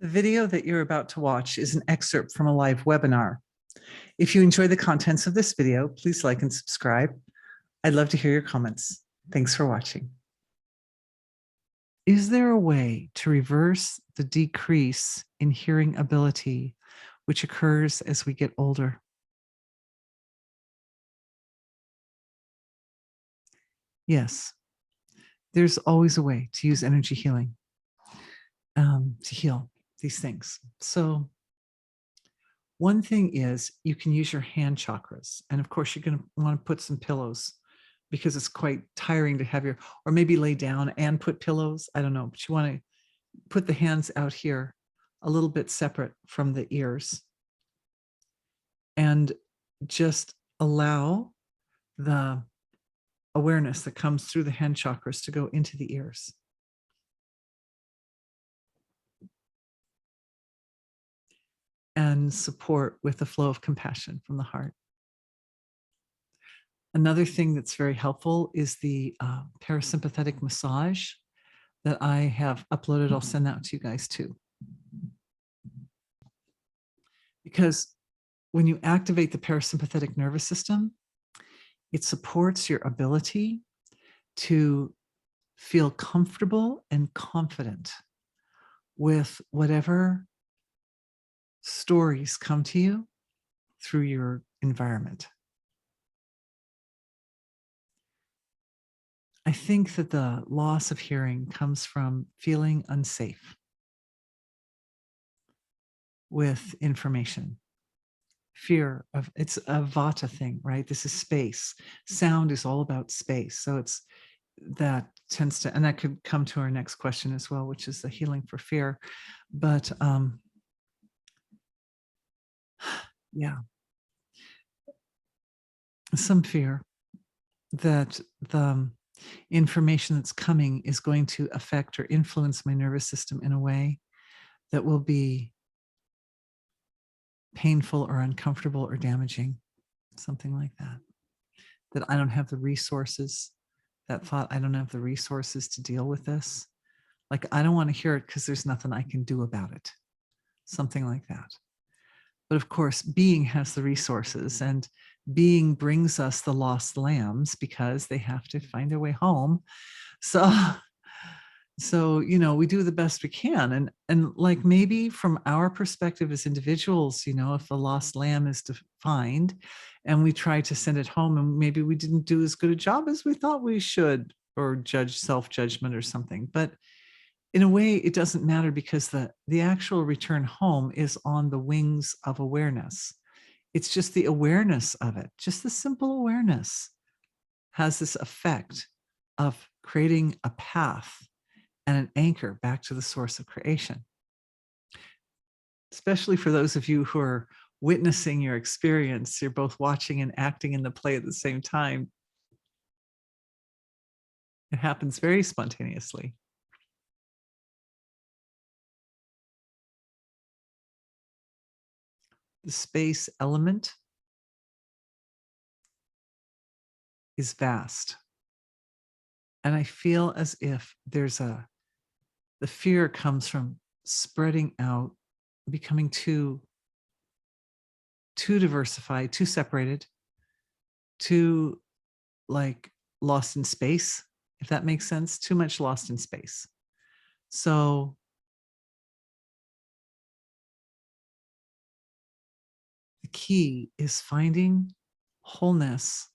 The video that you're about to watch is an excerpt from a live webinar. If you enjoy the contents of this video, please like and subscribe. I'd love to hear your comments. Thanks for watching. Is there a way to reverse the decrease in hearing ability which occurs as we get older? Yes, there's always a way to use energy healing to heal these things. So one thing is you can use your hand chakras. And of course, you're going to want to put some pillows because it's quite tiring to have or maybe lay down and put pillows. I don't know, but you want to put the hands out here a little bit separate from the ears and just allow the awareness that comes through the hand chakras to go into the ears. And support with the flow of compassion from the heart. Another thing that's very helpful is the parasympathetic massage that I have uploaded. I'll send that to you guys too. Because when you activate the parasympathetic nervous system, it supports your ability to feel comfortable and confident with whatever stories come to you through your environment. I think that the loss of hearing comes from feeling unsafe with information. Fear of, it's a vata thing, right? This is space. Sound is all about space. So it's that tends to, and that could come to our next question as well, which is the healing for fear. But yeah, some fear that the information that's coming is going to affect or influence my nervous system in a way that will be painful or uncomfortable or damaging, something like that. That I don't have the resources, that thought, I don't have the resources to deal with this. Like, I don't want to hear it because there's nothing I can do about it. Something like that. But of course, being has the resources, and being brings us the lost lambs because they have to find their way home. So, you know, we do the best we can. And like maybe from our perspective as individuals, you know, if the lost lamb is to find and we try to send it home and maybe we didn't do as good a job as we thought we should, or self-judgment or something. But in a way, it doesn't matter because the actual return home is on the wings of awareness. It's just the awareness of it, just the simple awareness has this effect of creating a path and an anchor back to the source of creation. Especially for those of you who are witnessing your experience, you're both watching and acting in the play at the same time. It happens very spontaneously. The space element is vast. And I feel as if there's the fear comes from spreading out, becoming too diversified, too separated, too like lost in space, if that makes sense, too much lost in space. So the key is finding wholeness,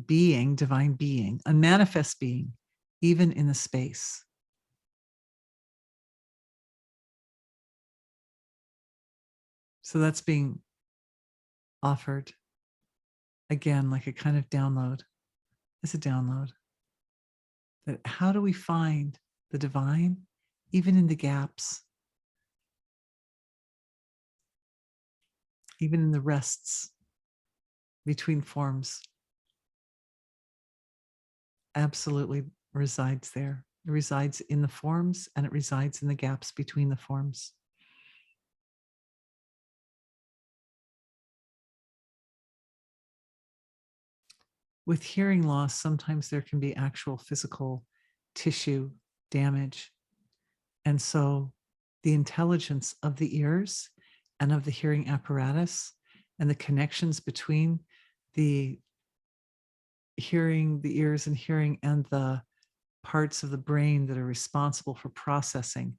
being, divine being, unmanifest being, even in the space. So that's being offered again, like a kind of download. It's a download. That how do we find the divine, even in the gaps, even in the rests between forms? Absolutely resides there. It resides in the forms and it resides in the gaps between the forms. With hearing loss, sometimes there can be actual physical tissue damage. And so the intelligence of the ears and of the hearing apparatus and the connections between the ears and hearing and the parts of the brain that are responsible for processing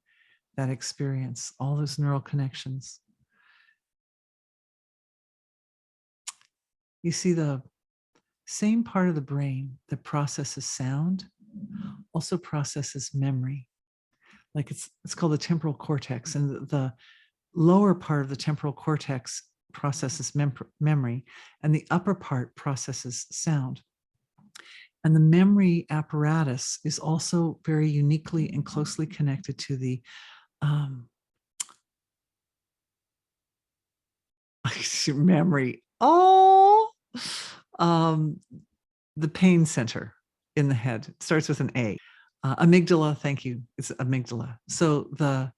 that experience, all those neural connections. You see, the same part of the brain that processes sound also processes memory. Like it's called the temporal cortex, and the lower part of the temporal cortex processes memory, and the upper part processes sound. And the memory apparatus is also very uniquely and closely connected to the memory. The pain center in the head. It starts with an A. Amygdala, thank you. It's amygdala. So the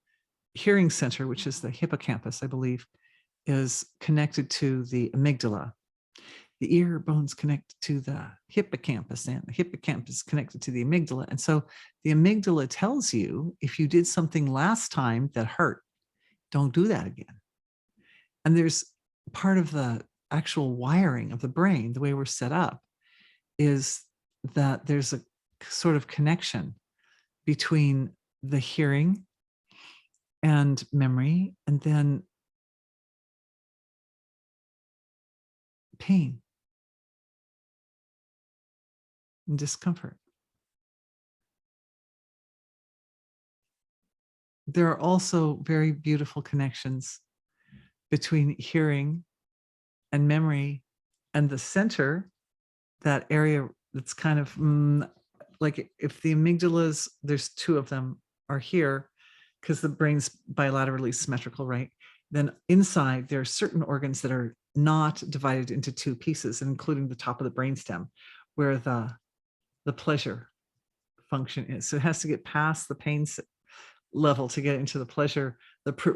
hearing center, which is the hippocampus, I believe, is connected to the amygdala. The ear bones connect to the hippocampus, and the hippocampus is connected to the amygdala. And so the amygdala tells you if you did something last time that hurt, don't do that again. And there's part of the actual wiring of the brain, the way we're set up, is that there's a sort of connection between the hearing and memory, and then pain and discomfort. There are also very beautiful connections between hearing and memory and the center, that area that's kind of like if the amygdalas, there's two of them, are here because the brain's bilaterally symmetrical, right? Then inside there are certain organs that are not divided into two pieces, including the top of the brainstem, where the pleasure function is. So it has to get past the pain level to get into the pleasure,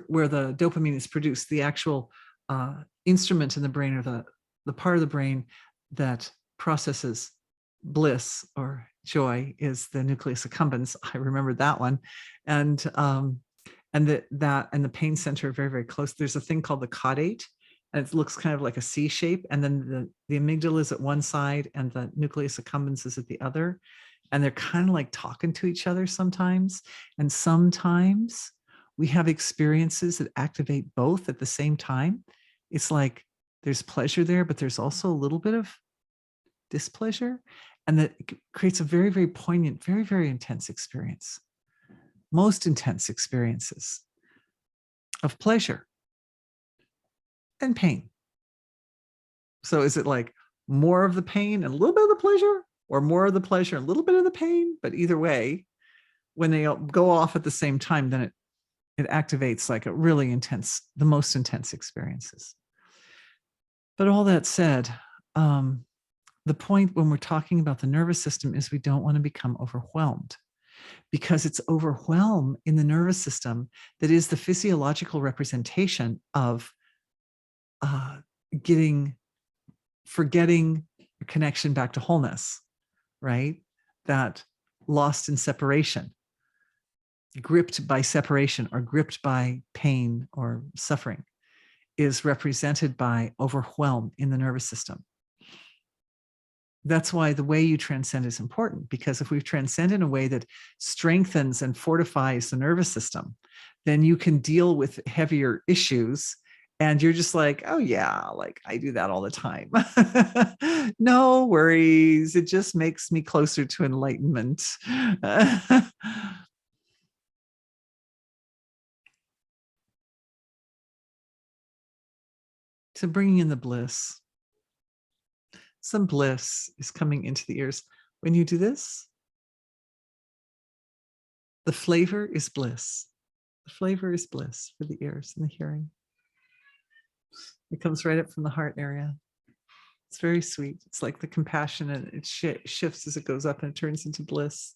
where the dopamine is produced. The actual instrument in the brain, or the part of the brain that processes bliss or joy, is the nucleus accumbens. I remembered that one. And the pain center are very, very close. There's a thing called the caudate, and it looks kind of like a C shape. And then the amygdala is at one side and the nucleus accumbens is at the other. And they're kind of like talking to each other sometimes. And sometimes we have experiences that activate both at the same time. It's like there's pleasure there, but there's also a little bit of displeasure. And that creates a very, very poignant, very, very intense experience. Most intense experiences of pleasure and pain. So is it like more of the pain and a little bit of the pleasure, or more of the pleasure and a little bit of the pain? But either way, when they go off at the same time, then it activates like a really intense, the most intense experiences. But all that said, the point when we're talking about the nervous system is we don't want to become overwhelmed, because it's overwhelm in the nervous system that is the physiological representation of forgetting connection back to wholeness, right? That lost in separation, gripped by separation, or gripped by pain or suffering, is represented by overwhelm in the nervous system. That's why the way you transcend is important, because if we transcend in a way that strengthens and fortifies the nervous system, then you can deal with heavier issues. And you're just like, oh yeah, like I do that all the time. No worries. It just makes me closer to enlightenment. So bringing in the bliss. Some bliss is coming into the ears. When you do this, the flavor is bliss. The flavor is bliss for the ears and the hearing. It comes right up from the heart area. It's very sweet. It's like the compassion, and it shifts as it goes up and it turns into bliss.